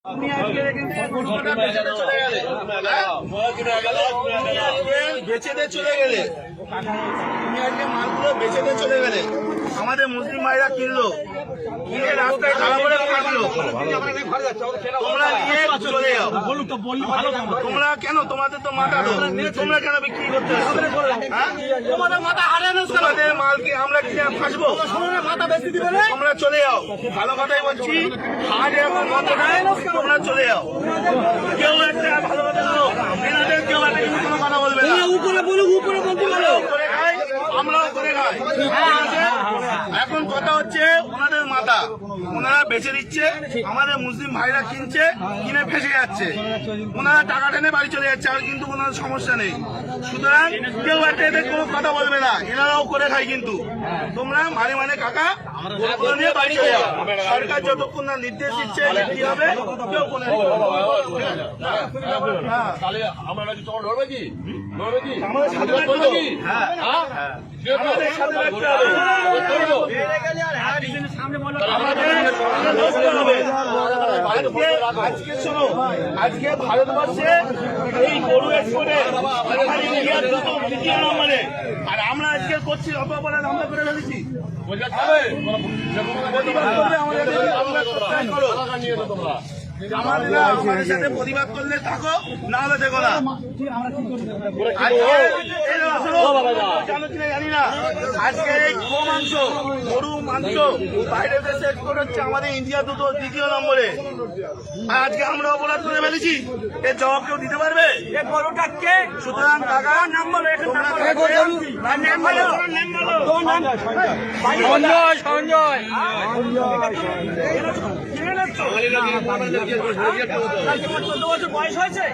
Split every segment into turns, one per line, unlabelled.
বেচে চলে গেলে মালগুলো বেচে চলে গেলে আমাদের মুসলিম ভাইরা কিনলো, কিনে রাস্তায় খারাপ করে কাটলো, তোমরা নিয়ে চলে যাও। তোমরা কেন, তোমাদের তো মাথা, তোমরা কেন বিক্রি করতে তোমাদের মাথা হারানো, তোমাদের মালকে আমরা কিনে ফাঁসবো, মাথা বেশি দিবে, তোমরা চলে যাও। ভালো কথাই বলছি, হাট এখন বন্ধ নাই, তোমরা চলে যাও। কেউ একটা ভালো কথা বলো, এনাদের কেউ একটা কোনো কথা বলবে না, উপরে বলুক, উপরে বলতে পারো, করে খাই আমরাও করে খাই। এখন কথা হচ্ছে ওনাদের মাথা ওনারা বেচে দিচ্ছে, আমাদের মুসলিম ভাইরা কিনছে, কিনে ফেসে যাচ্ছে, ওনারা টাকা টেনে বাড়ি চলে যাচ্ছে, আর কিন্তু কোনো সমস্যা নেই। সুতরাং কেউ একটা এদের কোনো কথা বলবে না, এনারাও করে খায়। কিন্তু তোমরা মানে কাকা নিয়ে বাড়ি চলে যাও। সরকার যতক্ষণ না নির্দেশ দিচ্ছে কি হবে কেউ কোনো আজকে শোনো, আজকে ভারতবর্ষে এই গরু এক্সপোর্টে ইন্ডিয়ার দ্বিতীয় নম্বরে, আর আমরা আজকে করছি অপরাধ আমরা করে ফেলেছি। আমাদের সাথে প্রতিবাদ করলে থাকো, না হলে দেখো না। জানি না আজকে এই মাংস, গরু মাংস বাইরের দেশে এক্সপোর্ট হচ্ছে, আমাদের ইন্ডিয়া দ্বিতীয় নম্বরে। আর আজকে আমরা অপরাধ করে ফেলেছি, এর জবাব কেউ দিতে পারবে? সুতরাং টাকা সঞ্জয় বয়স হয়েছে,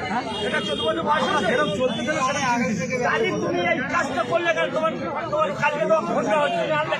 এটা 14 বছর বয়স হয়েছে, তুমি এই কাজটা করলে কেন? তোমার কালকে তো ঘন্টা হচ্ছে, আমরা